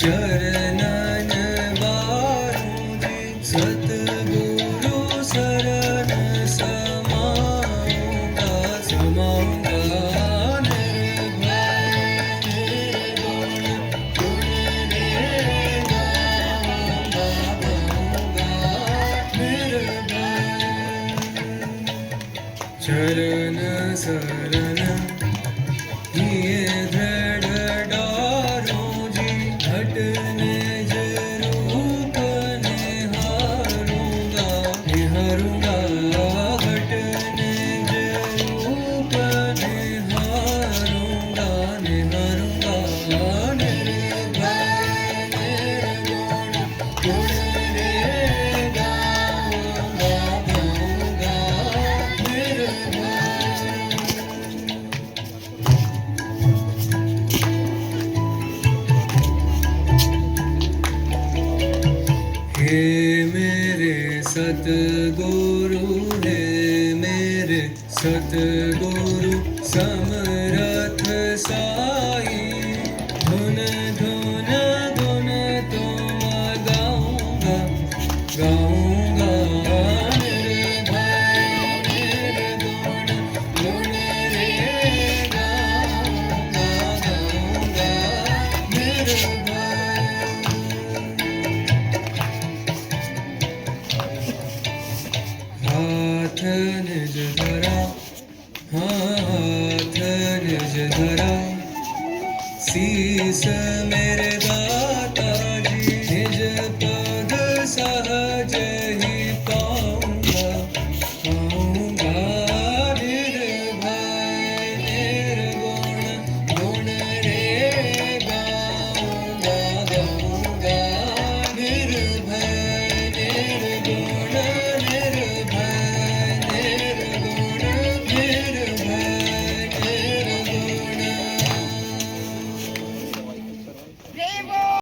चरणन बारूंगी सतगुरु शरण समाऊंगा समाऊंगा निर्भय निर्गुण गुण रे गाऊंगा गाऊंगा निर्भय चरण शरण ये दृढ़ डारों जी हटने जरूर निहारूंगा निहारूंगा हटने जरूर निहारूंगा निहारूंगा निर्भय निर्गुण गुण रे गाऊंगा गाऊंगा निर्भय हे मेरे सतगुरु हे मेरे सतगुरु समरथ साई धुन धुन धुन तुम गाऊंगा गाऊंगा निर्भय निर्गुण गुण रे गाऊंगा गाऊंगा निर्भय